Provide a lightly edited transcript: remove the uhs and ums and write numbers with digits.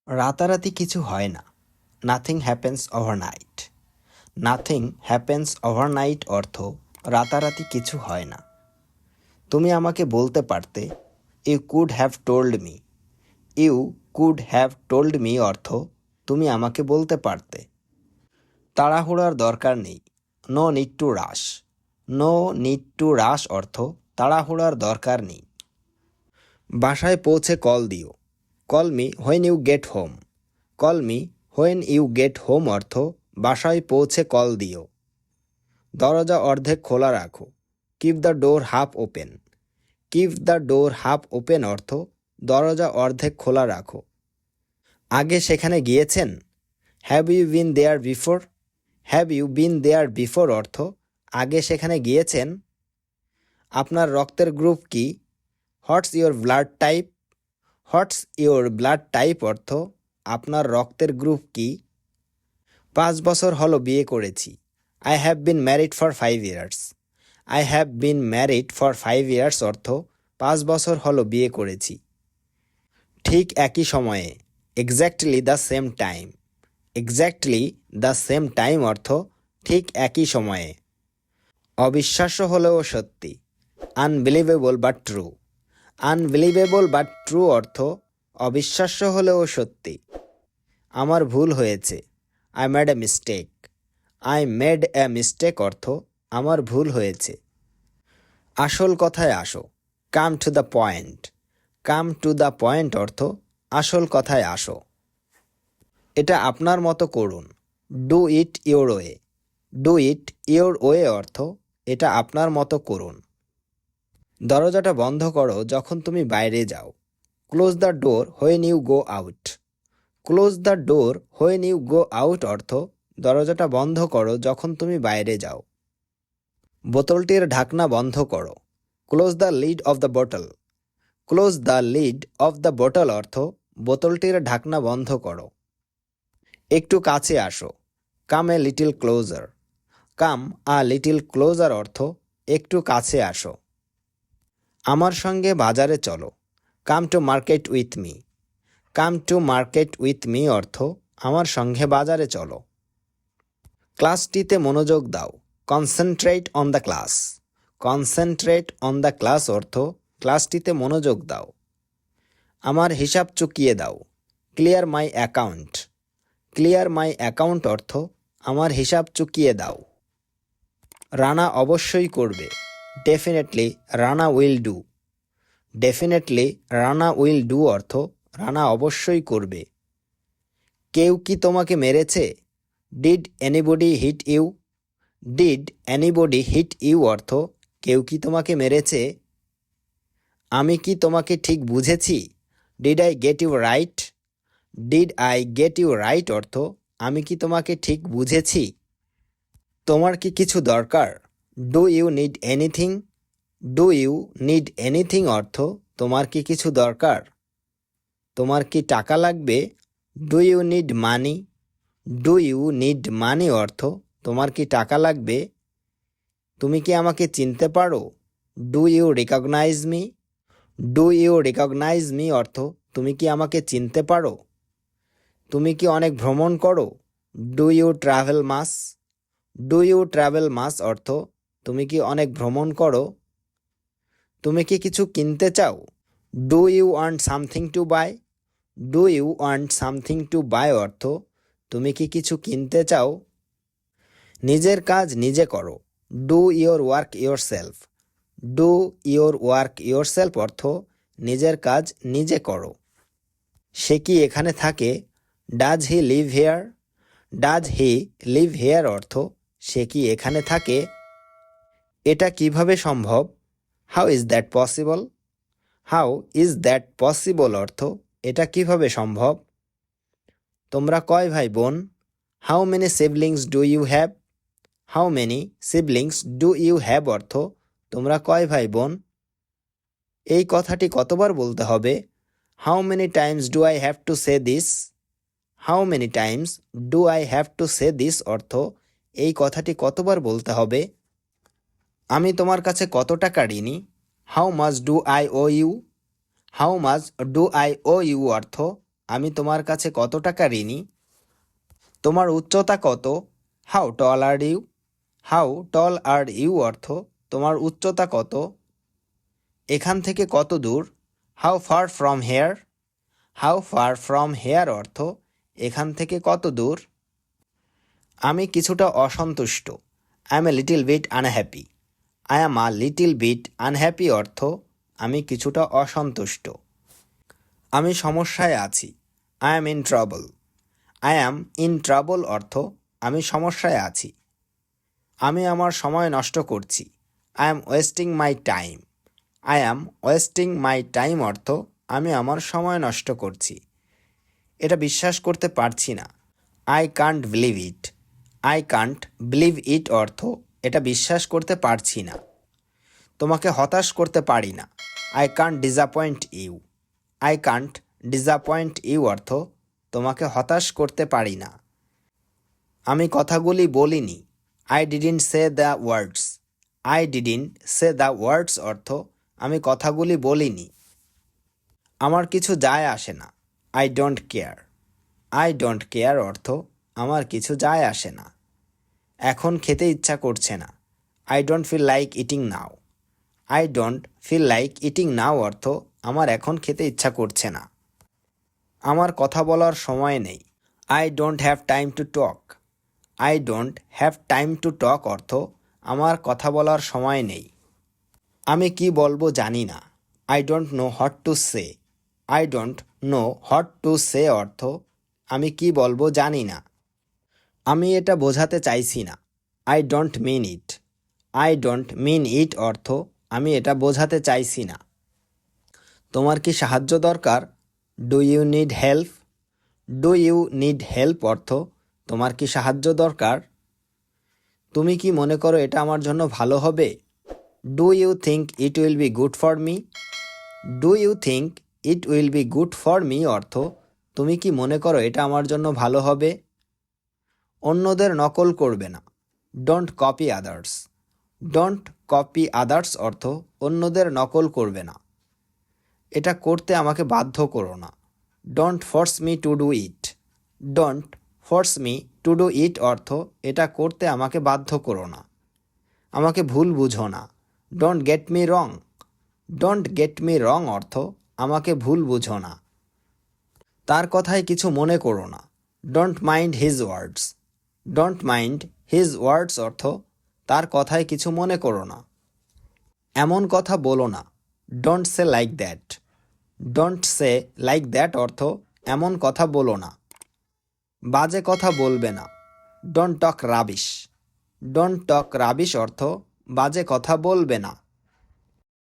রাতারাতি কিছু হয় না। Nothing happens overnight. Nothing happens overnight অর্থ রাতারাতি কিছু হয় না। তুমি আমাকে বলতে পারতে, you could have told me. You could have told me অর্থ তুমি আমাকে বলতে পারতে। তাড়াহুড়ার দরকার নেই। No need to rush. No need to rush অর্থ তাড়াহুড়ার দরকার নেই। বাসায় পৌঁছে কল দিও। Call me when you get home. Call me when you get home অর্থ বাসায় পৌঁছে কল দিও। দরজা অর্ধেক খোলা রাখো। Keep the door half open. Keep the door half open অর্থ দরজা অর্ধেক খোলা রাখো। আগে সেখানে গিয়েছেন? Have you been there before. Have you been there before অর্থ আগে সেখানে গিয়েছেন। আপনার রক্তের গ্রুপ কি? What's your blood type. What's your blood type অর্থ আপনার রক্তের গ্রুপ কি? 5 বছর হলো বিয়ে করেছি। I have been married for 5 years. I have been married for 5 years অর্থ 5 বছর হলো বিয়ে করেছি। ঠিক একই সময়ে। Exactly the same time. Exactly the same time অর্থ ঠিক একই সময়ে। অবিশ্বাস্য হলেও সত্যি। Unbelievable but true. Unbelievable but true অর্থ অবিশ্বাস্য হলেও সত্যি। আমার ভুল হয়েছে। I made a mistake. I made a mistake অর্থ আমার ভুল হয়েছে। আসল কথায় আসো। কাম to the point. Come to the point অর্থ আসল কথায় আসো। এটা আপনার মতো করুন। Do it your way. Do it your way অর্থ এটা আপনার মতো করুন। দরজাটা বন্ধ করো যখন তুমি বাইরে যাও। Close the door when you go out. Close the door when you go out অর্থ দরজাটা বন্ধ করো যখন তুমি বাইরে যাও। বোতলটির ঢাকনা বন্ধ করো। Close the lid of the বোতল। Close the lid of the বোতল অর্থ বোতলটির ঢাকনা বন্ধ করো। একটু কাছে আসো। Come a little closer. Come a little closer অর্থ একটু কাছে আসো। আমার সঙ্গে বাজারে চলো। Come to market with me. Come to market with me অর্থ আমার সঙ্গে বাজারে চলো। ক্লাসটিতে মনোযোগ দাও। Concentrate on the class. Concentrate on the class অর্থ ক্লাসটিতে মনোযোগ দাও। আমার হিসাব চুকিয়ে দাও। Clear my account. Clear my account অর্থ আমার হিসাব চুকিয়ে দাও। রানা অবশ্যই করবে। Definitely Rana will do. Definitely Rana will do অর্থ রানা অবশ্যই করবে। কেউ কি তোমাকে মেরেছে? Did anybody hit you. Did anybody hit you অর্থ কেউ কি তোমাকে মেরেছে। আমি কি তোমাকে ঠিক বুঝেছি? Did I get you right. Did I get you right অর্থ আমি কি তোমাকে ঠিক বুঝেছি। তোমার কি কিছু দরকার? Do you need anything. Do you need anything অর্থ তোমার কি কিছু দরকার। তোমার কি টাকা লাগবে? Do you need money. Do you need money অর্থ তোমার কি টাকা লাগবে। তুমি কি আমাকে চিনতে পারো? Do you recognise me. Do you recognise me অর্থ তুমি কি আমাকে চিনতে পারো। তুমি কি অনেক ভ্রমণ করো? Do you travel much. Do you travel much অর্থ তুমি কি অনেক ভ্রমণ করো। তুমি কি কিছু কিনতে চাও? Do you want something to buy. Do you want something to buy অর্থ তুমি কি কিছু কিনতে চাও। নিজের কাজ নিজে করো। Do your work yourself. Do your work yourself অর্থ নিজের কাজ নিজে করো। সে কি এখানে থাকে? Does he live here. Does he live here অর্থ সে কি এখানে থাকে। এটা কিভাবে সম্ভব? How is that possible. How is that possible অর্থ এটা কিভাবে সম্ভব। তোমরা কয় ভাই বোন? How many siblings do you have. How many siblings do you have অর্থ তোমরা কয় ভাই বোন। এই কথাটি কতবার বলতে হবে? How many Times do I have to say this. How many Times do I have to say this অর্থ এই কথাটি কতবার বলতে হবে। আমি তোমার কাছে কত টাকা ঋণী? How much do I owe you. How much do I owe you অর্থ আমি তোমার কাছে কত টাকা ঋণী? তোমার উচ্চতা কত? How tall are you? How tall are you অর্থ তোমার উচ্চতা কত? এখান থেকে কত দূর? How far from here? How far from here অর্থ এখান থেকে কত দূর? আমি কিছুটা অসন্তুষ্ট। I am a little bit unhappy. I am a little bit unhappy অর্থ আমি কিছুটা অসন্তুষ্ট। আমি সমস্যায় আছি। I am in trouble. I am in trouble অর্থ আমি সমস্যায় আছি। আমি আমার সময় নষ্ট করছি। I am wasting my time. I am wasting my time অর্থ আমি আমার সময় নষ্ট করছি। এটা বিশ্বাস করতে পারছি না। I can't believe it. I can't believe it অর্থ এটা বিশ্বাস করতে পারছি না। তোমাকে হতাশ করতে পারি না। I can't disappoint you. I can't disappoint you অর্থ তোমাকে হতাশ করতে পারি না। আমি কথাগুলি বলিনি। I didn't say the words. I didn't say the words অর্থ আমি কথাগুলি বলিনি। আমার কিছু যায় আসে না। I don't care. I don't care অর্থ আমার কিছু যায় আসে না। এখন খেতে ইচ্ছা করছে না। I don't feel like eating now. I don't feel like eating now অর্থ আমার এখন খেতে ইচ্ছা করছে না। আমার কথা বলার সময় নেই। I don't have time to talk. I don't have time to talk অর্থ আমার কথা বলার সময় নেই। আমি কি বলবো জানি না। I don't know what to say. I don't know what to say অর্থ আমি কি বলবো জানি না। আমি এটা বোঝাতে চাইছি না। I don't mean it. I don't mean it অর্থ আমি এটা বোঝাতে চাইছি না। তোমার কি সাহায্য দরকার? Do you need help? Do you need help অর্থ তোমার কি সাহায্য দরকার? তুমি কি মনে করো এটা আমার জন্য ভালো হবে? Do you think it will be good for me? Do you think it will be good for me অর্থ তুমি কি মনে করো এটা আমার জন্য ভালো হবে? অন্যদের নকল করবে না। Don't copy others. Don't copy others অর্থ অন্যদের নকল করবে না। এটা করতে আমাকে বাধ্য করো না। Don't force me to do it. Don't force me to do it অর্থ এটা করতে আমাকে বাধ্য করো না। আমাকে ভুল বুঝো না। Don't get me wrong. Don't get me রং অর্থ আমাকে ভুল বুঝো না। তার কথায় কিছু মনে করো না। Don't mind his words. Don't mind his words অর্থ তার কথায় কিছু মনে করো না। এমন কথা বলো না। Don't say like that. Don't say like that অর্থ এমন কথা বলো না। বাজে কথা বলবে না। Don't talk rubbish. Don't talk rubbish অর্থ বাজে কথা বলবে না।